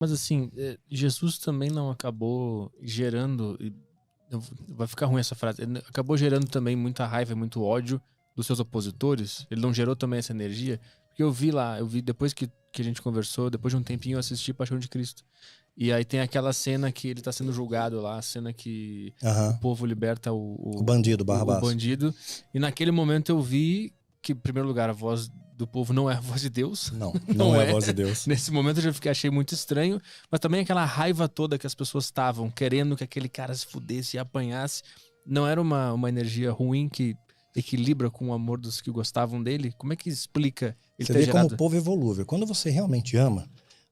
Mas assim, Jesus também não acabou gerando. Vai ficar ruim essa frase. Ele acabou gerando também muita raiva e muito ódio dos seus opositores. Ele não gerou também essa energia. Porque eu vi depois que a gente conversou, depois de um tempinho eu assisti Paixão de Cristo. E aí tem aquela cena que ele tá sendo julgado lá, a cena que o Aham. povo liberta O bandido, o Barrabás. bandido. E naquele momento eu vi que, em primeiro lugar, a voz do povo não é a voz de Deus. Não é a voz de Deus. Nesse momento eu já achei muito estranho, mas também aquela raiva toda que as pessoas estavam querendo que aquele cara se fudesse e apanhasse, não era uma energia ruim que equilibra com o amor dos que gostavam dele? Como é que explica ele Você ter vê como gerado... o povo é volúvel. Quando você realmente ama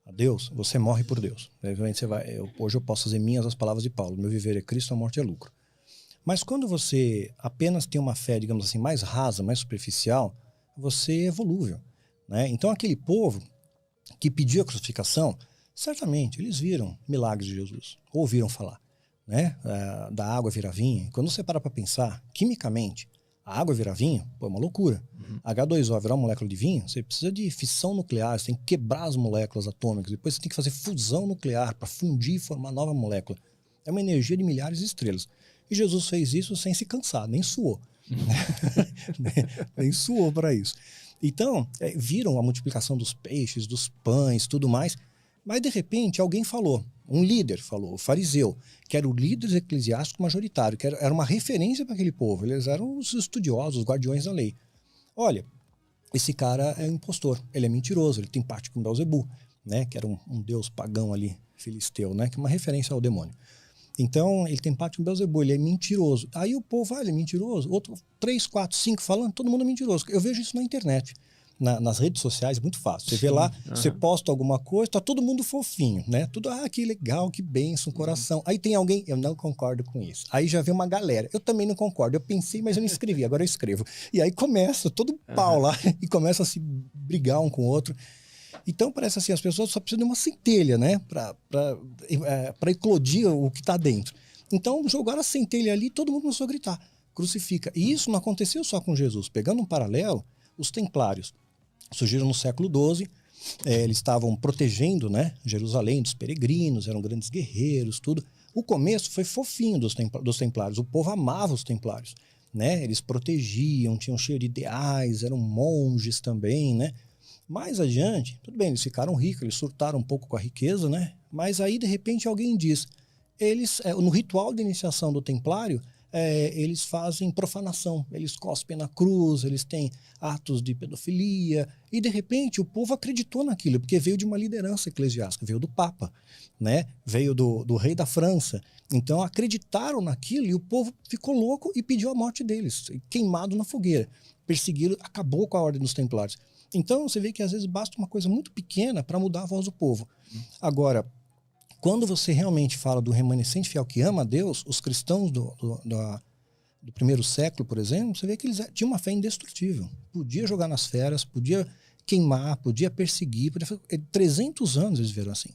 a Deus, você morre por Deus. Você vai, hoje eu posso fazer minhas as palavras de Paulo. Meu viver é Cristo, a morte é lucro. Mas quando você apenas tem uma fé, digamos assim, mais rasa, mais superficial, você é volúvel, né? Então aquele povo que pediu a crucificação, certamente eles viram milagres de Jesus, ouviram falar, né? Da água virar vinho. Quando você para pensar, quimicamente, a água virar vinho, pô, é uma loucura. H2O virar uma molécula de vinho, você precisa de fissão nuclear, você tem que quebrar as moléculas atômicas, depois você tem que fazer fusão nuclear para fundir e formar nova molécula. É uma energia de milhares de estrelas. E Jesus fez isso sem se cansar, nem suou. Nem suou para isso. Então, viram a multiplicação dos peixes, dos pães, tudo mais, mas de repente alguém falou, um líder falou, o fariseu, que era o líder eclesiástico majoritário, que era uma referência para aquele povo, eles eram os estudiosos, os guardiões da lei. Olha, esse cara é um impostor, ele é mentiroso, ele tem parte com Beelzebul, né, que era um deus pagão ali, filisteu, né, que é uma referência ao demônio. Então, ele tem parte com Beelzebul, ele é mentiroso. Aí o povo, ele é mentiroso. Outro, 3, 4, 5 falando, todo mundo é mentiroso. Eu vejo isso na internet, nas redes sociais, é muito fácil. Você vê lá, você posta alguma coisa, tá todo mundo fofinho, né? Tudo, que legal, que bênção, coração. Aí tem alguém, eu não concordo com isso. Aí já vem uma galera, eu também não concordo. Eu pensei, mas eu não escrevi, agora eu escrevo. E aí começa todo pau lá, e começa a se brigar um com o outro. Então parece assim, as pessoas só precisam de uma centelha, né, para eclodir o que está dentro. Então jogaram a centelha ali e todo mundo começou a gritar, crucifica. E isso não aconteceu só com Jesus. Pegando um paralelo, os templários surgiram no século XII, eles estavam protegendo, né, Jerusalém dos peregrinos, eram grandes guerreiros, tudo. O começo foi fofinho dos templários, o povo amava os templários, né, eles protegiam, tinham cheio de ideais, eram monges também, né. Mais adiante, tudo bem, eles ficaram ricos, eles surtaram um pouco com a riqueza, né? Mas aí, de repente, alguém diz, no ritual de iniciação do templário, eles fazem profanação, eles cospem na cruz, eles têm atos de pedofilia, e de repente o povo acreditou naquilo, porque veio de uma liderança eclesiástica, veio do Papa, né? Veio do rei da França. Então acreditaram naquilo e o povo ficou louco e pediu a morte deles, queimado na fogueira. Perseguiram, acabou com a ordem dos templários. Então você vê que às vezes basta uma coisa muito pequena para mudar a voz do povo. Agora, quando você realmente fala do remanescente fiel que ama a Deus, os cristãos do primeiro século, por exemplo, você vê que eles tinham uma fé indestrutível. Podia jogar nas feras, podia queimar, podia perseguir. 300 anos eles viveram assim,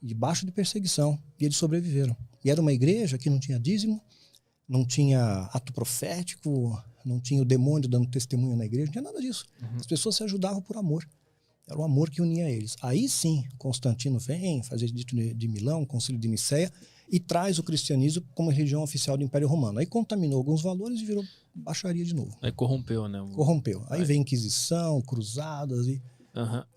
debaixo de perseguição, e eles sobreviveram. E era uma igreja que não tinha dízimo, não tinha ato profético, não tinha o demônio dando testemunho na igreja, não tinha nada disso. As pessoas se ajudavam por amor. Era o amor que unia eles. Aí sim, Constantino vem, faz edito de Milão, Concílio de Nicéia, e traz o cristianismo como religião oficial do Império Romano. Aí contaminou alguns valores e virou baixaria de novo. Aí corrompeu, né? Corrompeu. Aí vem Inquisição, cruzadas, e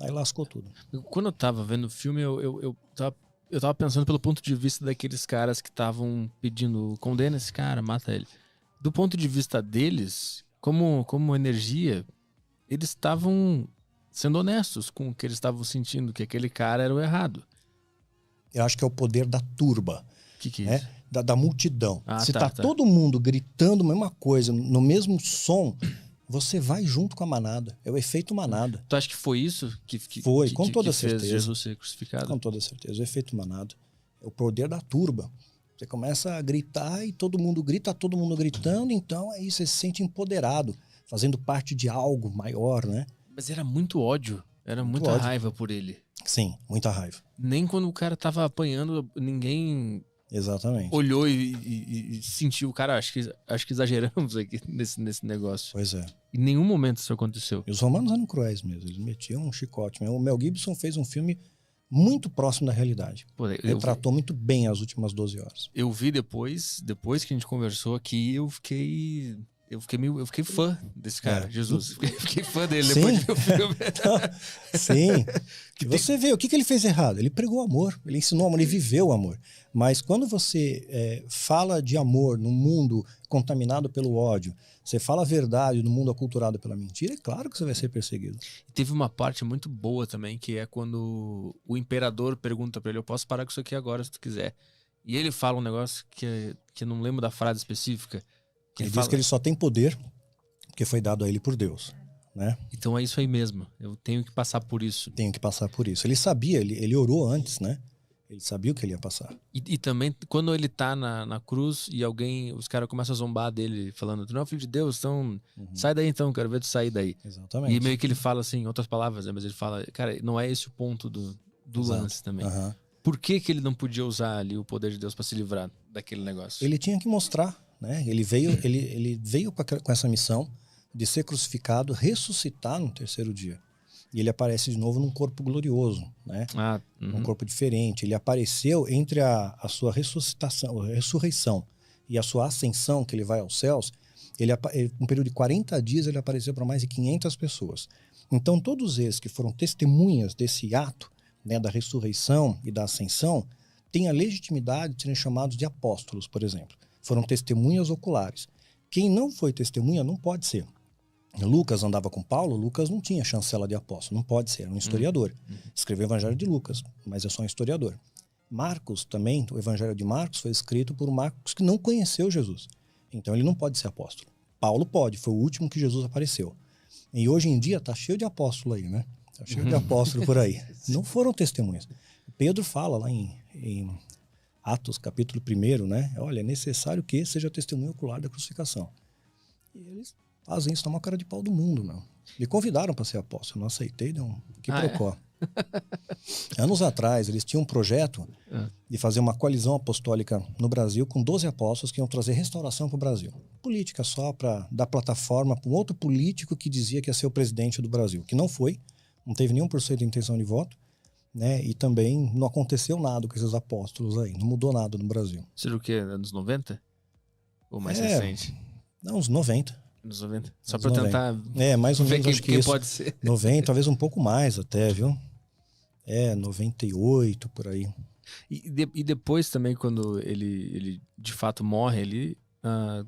aí lascou tudo. Quando eu tava vendo o filme, eu tava pensando pelo ponto de vista daqueles caras que estavam pedindo, condena esse cara, mata ele. Do ponto de vista deles, como energia, eles estavam sendo honestos com o que eles estavam sentindo, que aquele cara era o errado. Eu acho que é o poder da turba. Que é isso? Da multidão. Se tá todo mundo gritando a mesma coisa, no mesmo som, você vai junto com a manada. É o efeito manada. Tu acha que foi isso que foi, com toda que certeza. fez Jesus ser crucificado? Com toda certeza. O efeito manada. É o poder da turba. Você começa a gritar e todo mundo grita, todo mundo gritando, então aí você se sente empoderado, fazendo parte de algo maior, né? Mas era muito ódio, era muita ódio. Raiva por ele. Sim, muita raiva. Nem quando o cara tava apanhando, ninguém exatamente olhou e sentiu. Cara, acho que exageramos aqui nesse negócio. Pois é. Em nenhum momento isso aconteceu. E os romanos eram cruéis mesmo, eles metiam um chicote. O Mel Gibson fez um filme muito próximo da realidade. Pô, Retratou muito bem as últimas 12 horas. Eu vi depois que a gente conversou aqui, eu fiquei fã desse cara, Jesus. Fiquei fã dele Sim. depois de ver o filme. Sim. Você vê, o que ele fez errado? Ele pregou amor, ele ensinou amor, ele viveu o amor. Mas quando você fala de amor num mundo contaminado pelo ódio, você fala a verdade no mundo aculturado pela mentira, é claro que você vai ser perseguido. Teve uma parte muito boa também, que é quando o imperador pergunta pra ele, eu posso parar com isso aqui agora se tu quiser. E ele fala um negócio que eu não lembro da frase específica. Ele diz que ele só tem poder porque foi dado a ele por Deus, né? Então é isso aí mesmo. Eu tenho que passar por isso. Tenho que passar por isso. Ele sabia, ele orou antes, né? Ele sabia o que ele ia passar. E também, quando ele tá na cruz e os caras começam a zombar dele, falando, tu não é o filho de Deus, então sai daí então, quero ver tu sair daí. Exatamente. E meio que ele fala assim, em outras palavras, né? Mas ele fala, cara, não é esse o ponto do lance também. Por que ele não podia usar ali o poder de Deus pra se livrar daquele negócio? Ele tinha que mostrar, né? Ele veio com essa missão de ser crucificado, ressuscitar no terceiro dia. E ele aparece de novo num corpo glorioso, né? Um corpo diferente. Ele apareceu entre a sua ressurreição e a sua ascensão, que ele vai aos céus. Um período de 40 dias, ele apareceu para mais de 500 pessoas. Então, todos eles que foram testemunhas desse ato, né, da ressurreição e da ascensão, têm a legitimidade de serem chamados de apóstolos, por exemplo. Foram testemunhas oculares. Quem não foi testemunha não pode ser. Lucas andava com Paulo, Lucas não tinha chancela de apóstolo, não pode ser, era um historiador. Escreveu o Evangelho de Lucas, mas é só um historiador. Marcos também, o Evangelho de Marcos foi escrito por Marcos que não conheceu Jesus. Então ele não pode ser apóstolo. Paulo pode, foi o último que Jesus apareceu. E hoje em dia tá cheio de apóstolo aí, né? Tá cheio de apóstolo por aí. Não foram testemunhas. Pedro fala lá em Atos, capítulo 1, né? Olha, é necessário que seja testemunho ocular da crucificação. E eles fazem isso na maior cara de pau do mundo, meu. Me convidaram para ser apóstolo, eu não aceitei, deu um quiprocó. Anos atrás, eles tinham um projeto de fazer uma coalizão apostólica no Brasil com 12 apóstolos que iam trazer restauração para o Brasil. Política só para dar plataforma para um outro político que dizia que ia ser o presidente do Brasil, que não foi, não teve nenhum por cento de intenção de voto, né? E também não aconteceu nada com esses apóstolos aí, não mudou nada no Brasil. Seria o quê? Anos 90? Ou mais recente? Não, uns 90. Nos 90. Só para tentar mais ou menos, ver acho que quem isso. pode ser. 90, talvez um pouco mais até, viu? 98, por aí. E depois também, quando ele de fato morre, ele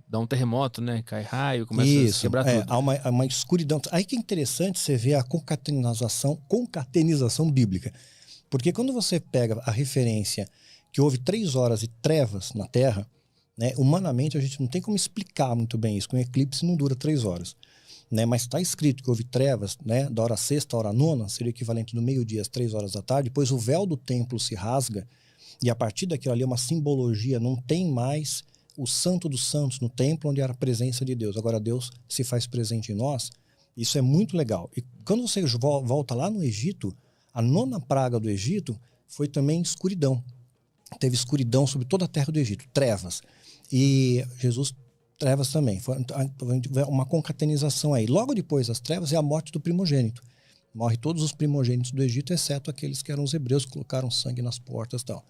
dá um terremoto, né? Cai raio, começa a quebrar tudo. Há uma escuridão. Aí que é interessante você ver a concatenização bíblica. Porque quando você pega a referência que houve 3 horas de trevas na Terra, né, humanamente a gente não tem como explicar muito bem isso, que um eclipse não dura 3 horas. Né, mas está escrito que houve trevas, né, da hora sexta à hora nona, seria o equivalente do meio-dia às 3 horas da tarde, depois o véu do templo se rasga, e a partir daquilo ali é uma simbologia, não tem mais o santo dos santos no templo onde era a presença de Deus. Agora Deus se faz presente em nós, isso é muito legal. E quando você volta lá no Egito, a 9ª praga do Egito foi também escuridão. Teve escuridão sobre toda a terra do Egito, trevas. E Jesus, trevas também. Foi uma concatenização aí. Logo depois das trevas é a morte do primogênito. Morre todos os primogênitos do Egito, exceto aqueles que eram os hebreus, que colocaram sangue nas portas e tal.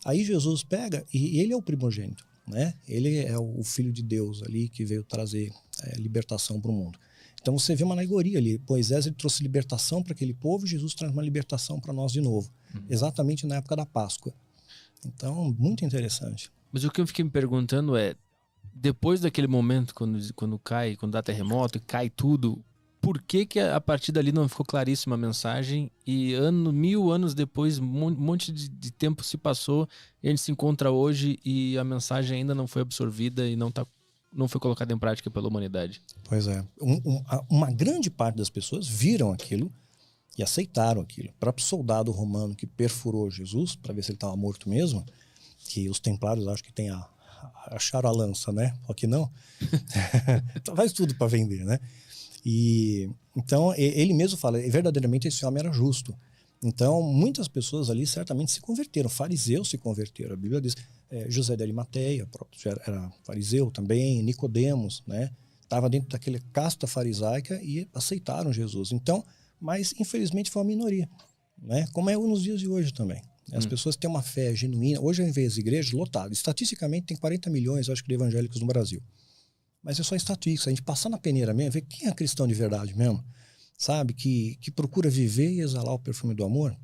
Aí Jesus pega, e ele é o primogênito, né? Ele é o filho de Deus ali, que veio trazer libertação para o mundo. Então você vê uma alegoria ali. Moisés ele trouxe libertação para aquele povo, e Jesus traz uma libertação para nós de novo. Exatamente na época da Páscoa. Então, muito interessante. Mas o que eu fiquei me perguntando é, depois daquele momento, quando cai, quando dá terremoto e cai tudo, por que a partir dali não ficou claríssima a mensagem e 1000 anos depois, um monte de tempo se passou e a gente se encontra hoje e a mensagem ainda não foi absorvida e não foi colocada em prática pela humanidade? Pois é. Uma grande parte das pessoas viram aquilo e aceitaram aquilo. O próprio soldado romano que perfurou Jesus, para ver se ele estava morto mesmo, que os templários acho que acharam a lança, né? Só que não. Então faz tudo para vender, né? E então ele mesmo fala, verdadeiramente esse homem era justo. Então muitas pessoas ali certamente se converteram, fariseus se converteram. A Bíblia diz, José de Arimateia, era fariseu também, Nicodemos, né? Estava dentro daquela casta farisaica e aceitaram Jesus. Então, mas infelizmente foi uma minoria. né? Como é nos dias de hoje também. As pessoas têm uma fé genuína. Hoje, ao invés de igrejas lotadas, estatisticamente tem 40 milhões, acho que, de evangélicos no Brasil. Mas é só estatística. A gente passar na peneira mesmo, ver quem é cristão de verdade mesmo, sabe? Que procura viver e exalar o perfume do amor.